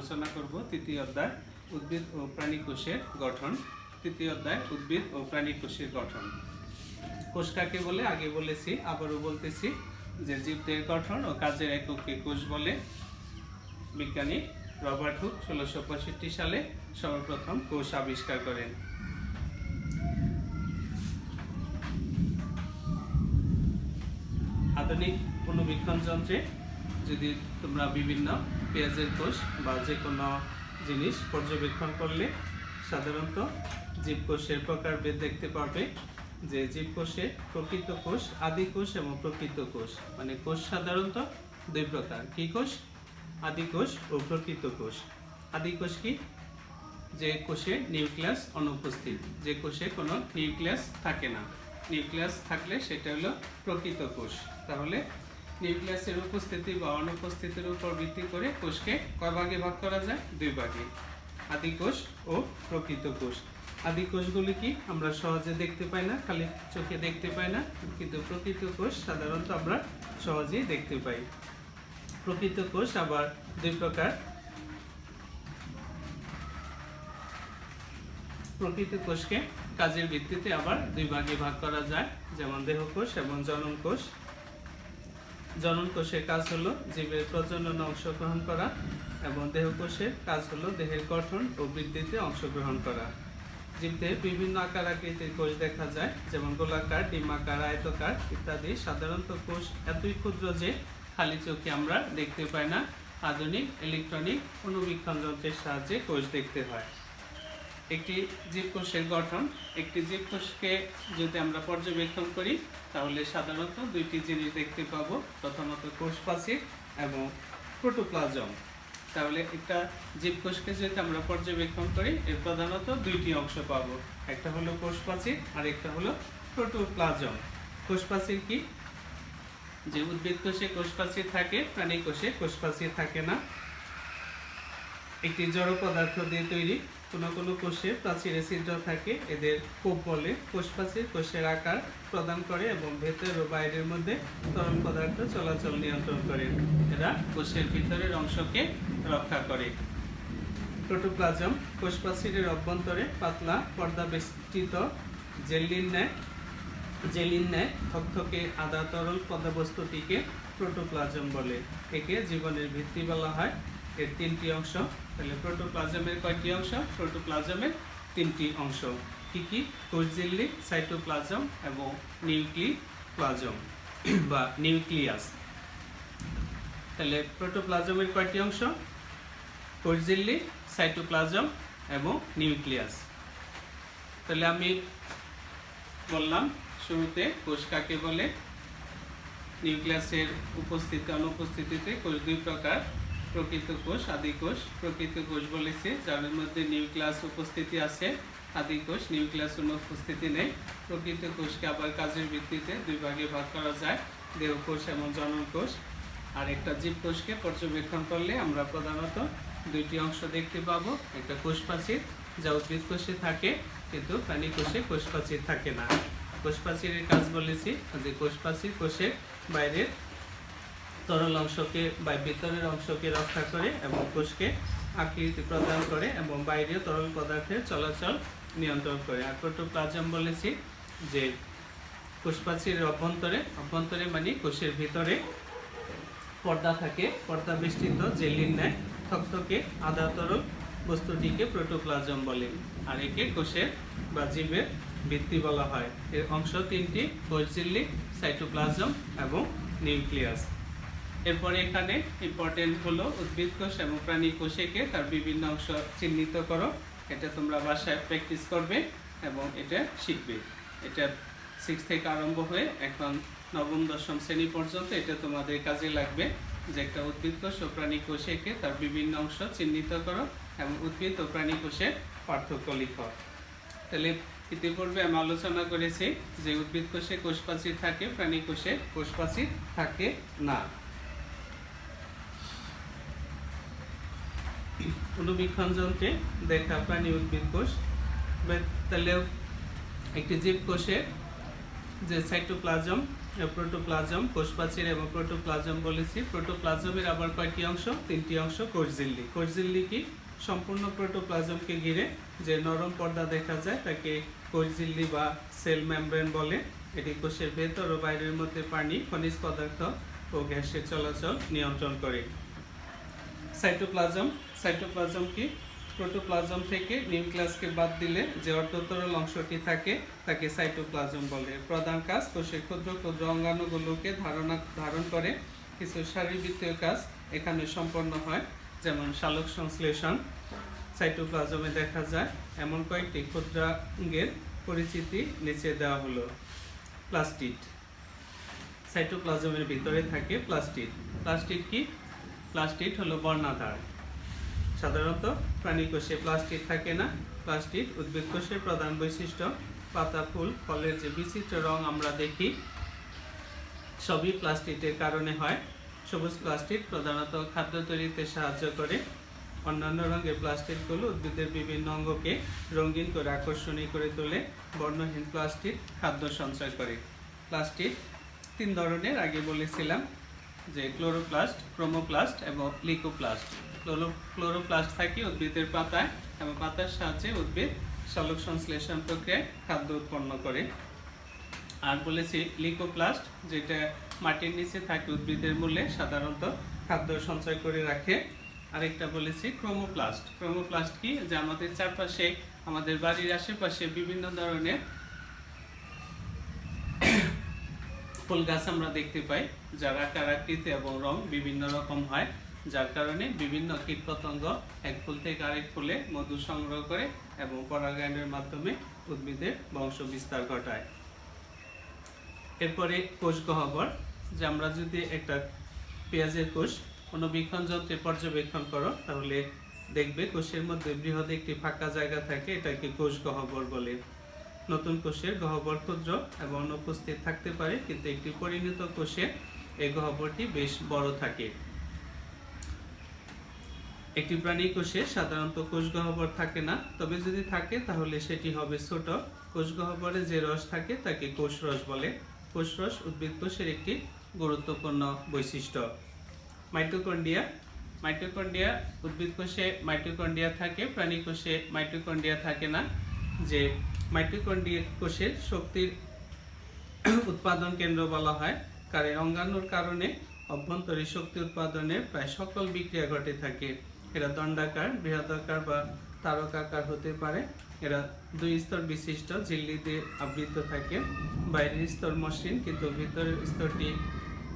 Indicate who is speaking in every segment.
Speaker 1: আলোচনা করব তৃতীয় অধ্যায় উদ্ভিদ ও প্রাণী কোষের গঠন। তৃতীয় অধ্যায় উদ্ভিদ ও প্রাণী কোষের গঠন। কোষ কাকে বলে আগে বলেছি, আবারও বলতেছি যে জীবদের গঠন ও কাজের এককে কোষ বলে। বিজ্ঞানী রবার্ট হুক 1665 সালে সর্বপ্রথম কোষ আবিষ্কার করেন। আধুনিক অণুবীক্ষণ যন্ত্রে যদি তোমরা বিভিন্ন পেঁয়াজের কোষ বা যে কোনো জিনিস পর্যবেক্ষণ করলে সাধারণত জীবকোষের প্রকারভেদ দেখতে পারবে। যে জীবকোষে প্রকৃত কোষ, আদি কোষ এবং প্রকৃত কোষ, মানে কোষ সাধারণত দুই প্রকার। কি কোষ? আদি কোষ ও প্রকৃত কোষ। আদি কোষ কি? যে কোষে নিউক্লিয়াস অনুপস্থিত, যে কোষে কোনো নিউক্লিয়াস থাকে না। নিউক্লিয়াস থাকলে সেটা হলো প্রকৃত কোষ। তাহলে নিউক্লিয়াসের উপস্থিতি বা অনুপস্থিতির উপর ভিত্তি করে কোষকে কয় ভাগে ভাগ করা যায়? দুই ভাগে, আদি কোষ ও প্রকৃত কোষ। আদি কোষগুলি কি আমরা সহজে দেখতে পাই না, খালি চোখে দেখতে পাই না, কিন্তু প্রকৃত কোষ সাধারণত আমরা সহজেই দেখতে পাই। প্রকৃত কোষ আবার দুই প্রকার। প্রকৃত কোষকে কাজের ভিত্তিতে আবার দুই ভাগে ভাগ করা যায়, যেমন দেহকোষ এবং জনন কোষ। জনন কোষের কাজ হলো জীবের প্রজননে অংশগ্রহণ করা এবং দেহকোষের কাজ হলো দেহের গঠন ও বৃদ্ধিতে অংশগ্রহণ করা। জীবদের বিভিন্ন আকার আকৃতির কোষ দেখা যায়, যেমন গোলাকার, ডিম্বাকার, আয়তাকার ইত্যাদি। সাধারণত কোষ এতই ক্ষুদ্র যে খালি চোখে আমরা দেখতে পাই না। আধুনিক ইলেকট্রনিক অণুবীক্ষণ যন্ত্রের সাহায্যে কোষ দেখতে হয়। একটি জীবকোষের গঠন, একটি জীবকোষকে যদি আমরা পর্যবেক্ষণ করি তাহলে সাধারণত দুইটি জিনিস দেখতে পাবো, প্রথমত কোষ প্রাচীর এবং প্রোটোপ্লাজম। তাহলে একটা জীবকোষকে যদি আমরা পর্যবেক্ষণ করি এর প্রধানত দুইটি অংশ পাবো, একটা হলো কোষ প্রাচীর আর একটা হলো প্রোটোপ্লাজম। কোষ প্রাচীর কি? যে উদ্ভিদ কোষে কোষ প্রাচীর থাকে, প্রাণী কোষে কোষ প্রাচীর থাকে না। একটি জড় পদার্থ দিয়ে তৈরি। কোনো কোনো কোষে প্রাচীরে ছিদ্র থাকে, এদের কোপ বলে। কোষ প্রাচীর কোষের আকার প্রদান করে এবং ভেতর ও বাইরের মধ্যে তরল পদার্থ চলাচল নিয়ন্ত্রণ করে। এরা কোষের ভিতরের অংশকে রক্ষা করে। প্রোটোপ্লাজম কোষ প্রাচীরের অভ্যন্তরে পাতলা পর্দা বেষ্টিত জেলিন ন্যায় থকথকে আধা তরল পদাবস্তুটিকে প্রোটোপ্লাজম বলে। একে জীবনের ভিত্তি বলা হয়। এর তিনটি অংশ। তাহলে প্রোটোপ্লাজমের কয়টি অংশ? প্রোটোপ্লাজমের তিনটি অংশ। কি কি? কোষ ঝিল্লি, সাইটোপ্লাজম এবং নিউক্লিপ্লাজম বা নিউক্লিয়াস। তাহলে প্রোটোপ্লাজমের কয়টি অংশ? কোষ ঝিল্লি, সাইটোপ্লাজম এবং নিউক্লিয়াস। তাহলে আমি বললাম শুরুতে কোষ কাকে বলে। নিউক্লিয়াসের উপস্থিতি অনুপস্থিতিতে কোষ দুই প্রকার, প্রকৃত কোষ, আদি কোষ। প্রকৃত কোষ বলেছে যার মধ্যে নিউক্লিয়াস উপস্থিতি আছে, আদি কোষ নিউক্লিয়াস অনুপস্থিতি নেই। প্রকৃত কোষকে আবার কাজের ভিত্তিতে দুই ভাগে ভাগ করা যায়, দেহকোষ এবং জনন কোষ। আর একটা জীবকোষকে পর্যবেক্ষণ করলে আমরা প্রধানত দুইটি অংশ দেখতে পাবো, একটা কোষ প্রাচীর যা উদ্ভিদ কোষে থাকে কিন্তু প্রাণী কোষে কোষ প্রাচীর থাকে না। কোষ প্রাচীরের কাজ বলেছি যে কোষ প্রাচীর কোষের বাইরের তরল অংশকে বা ভিতরের অংশকে রক্ষা করে এবং কোষকে আকৃতি প্রদান করে এবং বাইরের তরল পদার্থের চলাচল নিয়ন্ত্রণ করে। আর প্রোটোপ্লাজম বলেছি যে কোষ প্রাচীরের অভ্যন্তরে মানে কোষের ভিতরে পর্দা থাকে, পর্দা বেষ্টিত জেলিন ন্যায় থকথকে আধা তরল বস্তুটিকে প্রোটোপ্লাজম বলে। আর একে কোষের বা জীবের ভিত্তি বলা হয়। এর অংশ তিনটি, কোষ ঝিল্লি, সাইটোপ্লাজম এবং নিউক্লিয়াস। এরপরে এখানে ইম্পর্টেন্ট হলো উদ্ভিদ কোষ এবং প্রাণী কোষকে তার বিভিন্ন অংশ চিহ্নিত করো। এটা তোমরা বাসায় প্র্যাকটিস করবে এবং এটা শিখবে। এটা 6 থেকে আরম্ভ হয়ে এখন নবম দশম শ্রেণী পর্যন্ত এটা তোমাদের কাজে লাগবে, যে একটা উদ্ভিদ কোষ ও প্রাণী কোষকে তার বিভিন্ন অংশ চিহ্নিত করো এবং উদ্ভিদ ও প্রাণী কোষের পার্থক্য লিখো। তাহলে ইতিপূর্বে আমি আলোচনা করেছি যে উদ্ভিদ কোষে কোষ প্রাচীর থাকে, প্রাণী কোষে কোষ প্রাচীর থাকে না। অণুবীক্ষণ যন্ত্রে দেখা প্রাণী উদ্ভিদ কোষ। তাহলে একটি জীবকোষে যে সাইটোপ্লাজম প্রোটোপ্লাজম, কোষপ্রাচীর এবং প্রোটোপ্লাজম বলেছি। প্রোটোপ্লাজমের আবার কয়টি অংশ? 3টি অংশ। কোষঝিল্লি। কোষঝিল্লি কি? সম্পূর্ণ প্রোটোপ্লাজমকে ঘিরে যে নরম পর্দা দেখা যায় তাকে কোষঝিল্লি বা সেল মেমব্রেন বলে। এটি কোষের ভেতর ও বাইরের মধ্যে পানি, খনিজ পদার্থ ও গ্যাসের চলাচল নিয়ন্ত্রণ করে। সাইটোপ্লাজম। সাইটোপ্লাজম কি? প্রোটোপ্লাজম থেকে নিউক্লিয়াসকে বাদ দিলে যে অর্ধতরল অংশটি থাকে তাকে সাইটোপ্লাজম বলে। প্রধান কাজ কোষের ক্ষুদ্র ক্ষুদ্র অঙ্গাণুগুলোকে ধারণ করে। কিছু শারীরবৃত্তীয় কাজ এখানে সম্পন্ন হয়, যেমন সালোক সংশ্লেষণ সাইটোপ্লাজমে দেখা যায়। এমন কয়েকটি ক্ষুদ্রাঙ্গের পরিচিতি নিচে দেওয়া হলো। প্লাস্টিড। সাইটোপ্লাজমের ভিতরে থাকে প্লাস্টিড। প্লাস্টিড কি? প্লাস্টিড হলো বর্ণাধার। সাধারণত প্রাণী কোষে প্লাস্টিড থাকে না। প্লাস্টিড উদ্ভিদ কোষের প্রধান বৈশিষ্ট্য। পাতা, ফুল, ফলের যে বিচিত্র রং আমরা দেখি সবই প্লাস্টিডের কারণে হয়। সবুজ প্লাস্টিড প্রধানত খাদ্য তৈরিতে সাহায্য করে। অন্যান্য রঙের প্লাস্টিডগুলো উদ্ভিদের বিভিন্ন অঙ্গকে রঙিন করে আকর্ষণীয় করে তোলে। বর্ণহীন প্লাস্টিড খাদ্য সঞ্চয় করে। প্লাস্টিড 3 ধরনের, আগে বলেছিলাম যে ক্লোরোপ্লাস্ট, ক্রোমোপ্লাস্ট এবং লিকোপ্লাস্ট। ক্লোরোপ্লাস্ট থাকে উদ্ভিদের পাতায় এবং পাতার সাহায্যে উদ্ভিদ সালোক সংশ্লেষণ প্রক্রিয়ায় খাদ্য উৎপন্ন করে। আর বলেছি লিকোপ্লাস্ট, যেটা মাটির নিচে থাকে উদ্ভিদের মূলে, সাধারণত খাদ্য সঞ্চয় করে রাখে। আরেকটা বলেছি ক্রোমোপ্লাস্ট। ক্রোমোপ্লাস্ট কি? যে আমাদের চারপাশে, আমাদের বাড়ির আশেপাশে বিভিন্ন ধরনের ফুল গাছ আমরা দেখতে পাই, যার আকার আকৃতি এবং রং বিভিন্ন রকম হয়, যার কারণে বিভিন্ন কীটপতঙ্গ এক ফুল থেকে আরেক ফুলে মধু সংগ্রহ করে এবং পরাগায়নের মাধ্যমে উদ্ভিদের বংশ বিস্তার ঘটায়। এরপরে কোষ গহ্বর। যে আমরা যদি একটা পেঁয়াজের কোষ অণুবীক্ষণ যন্ত্রে পর্যবেক্ষণ করো তাহলে দেখবে কোষের মধ্যে বৃহৎ একটি ফাঁকা জায়গা থাকে, এটাকে কোষ গহ্বর বলে। নতুন কোষের গহ্বর ক্ষুদ্র এবং অনুপস্থিত থাকতে পারে, কিন্তু একটি পরিণত কোষে এই গহ্বরটি বেশ বড় থাকে। একটি প্রাণী কোষে সাধারণত কোষ গহ্বর থাকে না, তবে যদি থাকে তাহলে সেটি হবে ছোট। কোষ গহ্বরে যে রস থাকে তাকে কোষরস বলে। কোষরস উদ্ভিদ কোষের একটি গুরুত্বপূর্ণ বৈশিষ্ট্য। মাইটোকন্ড্রিয়া। মাইটোকন্ড্রিয়া উদ্ভিদ কোষে মাইটোকন্ড্রিয়া থাকে, প্রাণী কোষে মাইটোকন্ড্রিয়া থাকে না। যে মাইটোকন্ড্রিয়া কোষের শক্তির উৎপাদন কেন্দ্র বলা হয়, কারণ অঙ্গাণুর কারণে অভ্যন্তরীণ শক্তি উৎপাদনের প্রায় সকল বিক্রিয়া ঘটে থাকে। এরা দণ্ডাকার, বৃহদাকার বা তারকাকার হতে পারে। এরা 2 স্তর বিশিষ্ট ঝিল্লি দিয়ে আবৃত থাকে। বাইরের স্তর মসৃণ, কিন্তু ভিতরের স্তরটি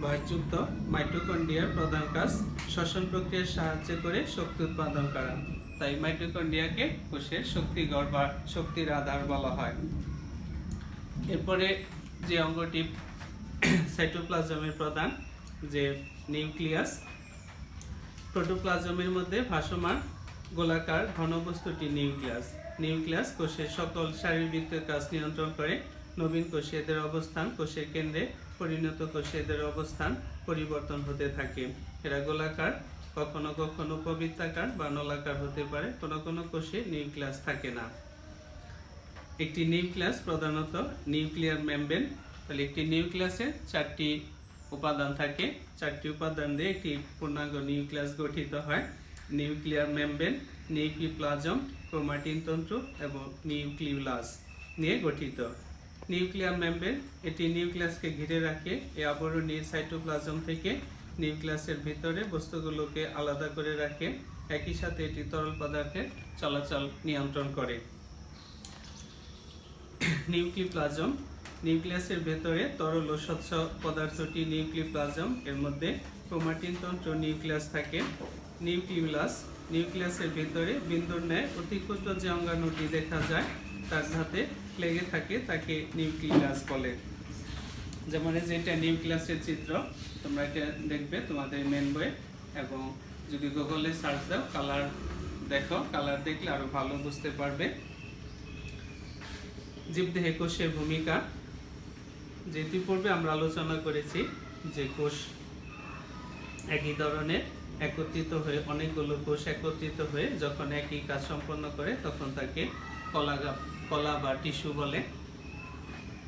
Speaker 1: বহির্যুক্ত। মাইটোকন্ড্রিয়ার প্রধান কাজ শ্বসন প্রক্রিয়ার সাহায্যে করে শক্তি উৎপাদন করা, তাই মাইটোকন্ড্রিয়াকে কোষের শক্তিঘর বা শক্তির আধার বলা হয়। এরপরে যে অঙ্গটি সাইটোপ্লাজমের প্রধান, যে নিউক্লিয়াস। প্রোটোপ্লাজমের মধ্যে ভাসমান গোলাকার ঘনবস্তুটি নিউক্লিয়াস। নিউক্লিয়াস কোষের সকল শারীরবৃত্তীয় কাজ নিয়ন্ত্রণ করে। নবীন কোষে এদের অবস্থান কোষের কেন্দ্রে, পরিণত কোষে এদের অবস্থান পরিবর্তন হতে থাকে। এরা গোলাকার, কখনো কখনো উপবৃত্তাকার বা নলাকার হতে পারে। কোনো কোনো কোষে নিউক্লিয়াস থাকে না। একটি নিউক্লিয়াস প্রধানত নিউক্লিয়ার মেমব্রেন। তাহলে একটি নিউক্লিয়াসে 4টি উপাদান থাকে। 4টি উপাদান দিয়ে একটি পূর্ণাঙ্গ নিউক্লিয়াস গঠিত হয়। নিউক্লিয়ার মেমব্রেন, নিউক্লিওপ্লাজম, ক্রোমাটিন তন্তু এবং নিউক্লিওলাস নিয়ে গঠিত। নিউক্লিয়ার মেমব্রেন এটি নিউক্লিয়াসকে ঘিরে রাখে। এই আবরণী সাইটোপ্লাজম থেকে নিউক্লিয়াসের ভিতরে বস্তুগুলোকে আলাদা করে রাখে। একই সাথে এটি তরল পদার্থের চলাচল নিয়ন্ত্রণ করে। নিউক্লিওপ্লাজম। নিউক্লিয়াসের ভেতরে তরল ও স্বচ্ছ পদার্থটি নিউক্লিওপ্লাজম। এর মধ্যে ক্রোমাটিন তন্ত্র নিউক্লিয়াস থাকে। নিউক্লিওলাস। নিউক্লিয়াসের ভেতরে বিন্দুর ন্যায় অতি ক্ষুদ্র যে অঙ্গাণুটি দেখা যায় তার সাথে লেগে থাকে তাকে নিউক্লিয়াস বলে। যেমন যেটা নিউক্লিয়াসের চিত্র, তোমরা এটা দেখবে তোমাদের মেন বইয়ে, এবং যদি গুগলে সার্চ দাও কালার দেখো, কালার দেখলে আরো ভালো বুঝতে পারবে। জীবদেহে কোষের ভূমিকা। যে ইতিপূর্বে আমরা আলোচনা করেছি যে কোষ একই ধরনের একত্রিত হয়ে, অনেকগুলো কোষ একত্রিত হয়ে যখন একই কাজ সম্পন্ন করে তখন তাকে কলা বা টিস্যু বলে।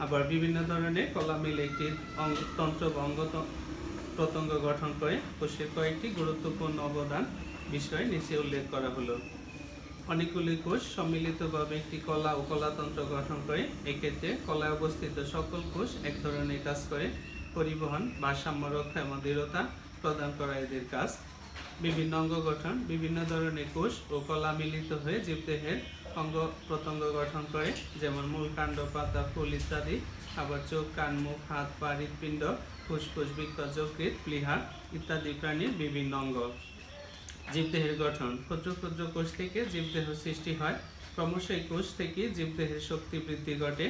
Speaker 1: আবার বিভিন্ন ধরনের কলা মিলে একটি তন্ত্র বা অঙ্গ প্রত্যঙ্গ গঠন করে কোষের কয়েকটি গুরুত্বপূর্ণ অবদান বিষয় নিচে উল্লেখ করা হলো। অনেকগুলি কোষ সম্মিলিতভাবে একটি কলা ও কলাতন্ত্র গঠন করে। এক্ষেত্রে কলায় অবস্থিত সকল কোষ এক ধরনের কাজ করে। পরিবহন, ভারসাম্য রক্ষা এবং দৃঢ়তা প্রদান করা এদের কাজ। বিভিন্ন অঙ্গ গঠন, বিভিন্ন ধরনের কোষ ও কলা মিলিত হয়ে জীবদেহের অঙ্গ প্রত্যঙ্গ গঠন করে, যেমন মূল, কাণ্ড, পাতা, ফুল ইত্যাদি। আবার চোখ, কান, মুখ, হাত, পা, হৃৎপিণ্ড, ফুসফুস, বৃক্ক, যকৃৎ, প্লীহা ইত্যাদি প্রাণীর বিভিন্ন অঙ্গ। জীবদেহের গঠন, ক্ষুদ্র ক্ষুদ্র কোষ থেকে জীবদেহ সৃষ্টি হয়। ক্রমশ এই কোষ থেকে জীবদেহের শক্তি বৃদ্ধি ঘটে।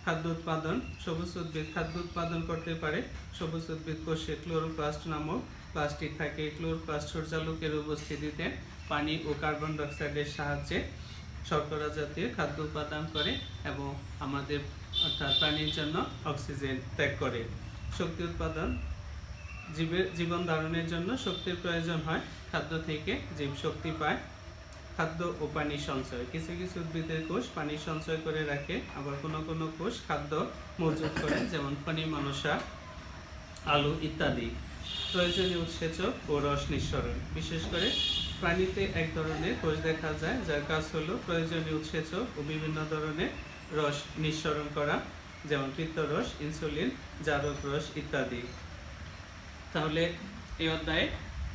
Speaker 1: খাদ্য উৎপাদন, সবুজ উদ্ভিদ খাদ্য উৎপাদন করতে পারে। সবুজ উদ্ভিদ কোষে ক্লোরোপ্লাস্ট নামক প্লাস্টিক থাকে। ক্লোরোপ্লাস্ট সূর্যালোকের উপস্থিতিতে পানি ও কার্বন ডাই অক্সাইডের সাহায্যে শর্করা জাতীয় খাদ্য উৎপাদন করে এবং আমাদের অর্থাৎ প্রাণীর জন্য অক্সিজেন ত্যাগ করে। শক্তি উৎপাদন, জীবন ধারণের জন্য শক্তির প্রয়োজন হয়। খাদ্য থেকে জীব শক্তি পায়। খাদ্য ও পানি সঞ্চয়, কিছু কিছু উদ্ভিদের কোষ পানি সঞ্চয় করে রাখে, আবার কোনো কোনো কোষ খাদ্য মজুত করে, যেমন ফণী, মনসা, আলু ইত্যাদি। প্রয়োজনীয় উৎসেচক ও রস নিঃসরণ, বিশেষ করে প্রাণীতে এক ধরনের কোষ দেখা যায় যার কাজ হলো প্রয়োজনীয় উৎসেচক ও বিভিন্ন ধরনের রস নিঃসরণ করা, যেমন পিত্তরস, ইনসুলিন, জারক রস ইত্যাদি। তাহলে এই অধ্যায়ে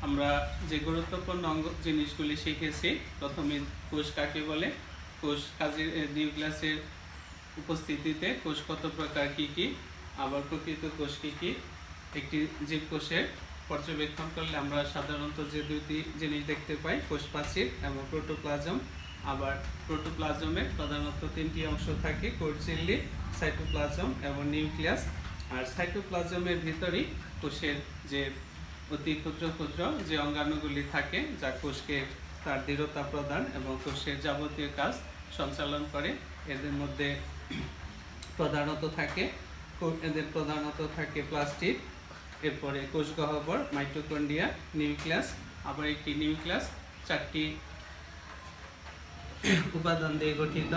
Speaker 1: আমরা যে গুরুত্বপূর্ণ জিনিসগুলি শিখেছি, প্রথমে কোষ কাকে বলে, কোষ কাজের নিউক্লিয়াসের উপস্থিতিতে কোষ কত প্রকার কি কি, আবার প্রকৃত কোষ কি কি। একটি জীবকোষের পর্যবেক্ষণ করলে আমরা সাধারণত যে দুটি জিনিস দেখতে পাই, কোষ প্রাচীর এবং প্রোটোপ্লাজম। আবার প্রোটোপ্লাজমের প্রধানত তিনটি অংশ থাকে, কোষ ঝিল্লি, সাইটোপ্লাজম এবং নিউক্লিয়াস। আর সাইটোপ্লাজমের ভিতরেই কোষের যে অতি ক্ষুদ্র ক্ষুদ্র যে অঙ্গাণুগুলি থাকে, যা কোষকে তার দৃঢ়তা প্রদান এবং কোষের যাবতীয় কাজ সঞ্চালন করে। এদের মধ্যে প্রধানত থাকে প্লাস্টিড, এরপরে কোষ গহ্বর, মাইটোকন্ড্রিয়া, নিউক্লিয়াস। আবার একটি নিউক্লিয়াস 4টি উপাদান দিয়ে গঠিত।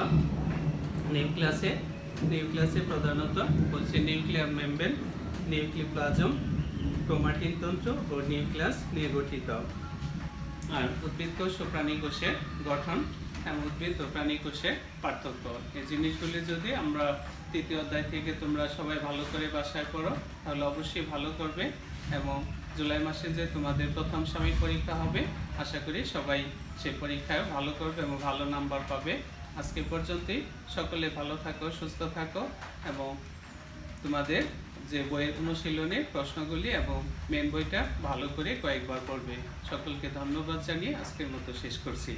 Speaker 1: নিউক্লিয়াসে প্রধানত হচ্ছে নিউক্লিয়ার মেমব্রেন, নিউক্লিওপ্লাজম, ক্রোমাটিন তন্ত্র ও নিউক্লিয়াস নিয়ে গঠিত। আর উদ্ভিদ কোষ ও প্রাণী কোষের গঠন এবং উদ্ভিদ ও প্রাণী কোষের পার্থক্য, এই জিনিসগুলি যদি আমরা তৃতীয় অধ্যায় থেকে তোমরা সবাই ভালো করে বাসায় পড়ো, তাহলে অবশ্যই ভালো করবে। এবং জুলাই মাসে যে তোমাদের প্রথম সাময়িক পরীক্ষা হবে, আশা করি সবাই সেই পরীক্ষায় ভালো করবে এবং ভালো নাম্বার পাবে। আজকে পর্যন্তই, সকলে ভালো থাকো, সুস্থ থাকো এবং তোমাদের যে বইয়ের অনুশীলনের প্রশ্নগুলি এবং মেন বইটা ভালো করে কয়েকবার পড়বে। সকলকে ধন্যবাদ জানিয়ে আজকের মতো শেষ করছি।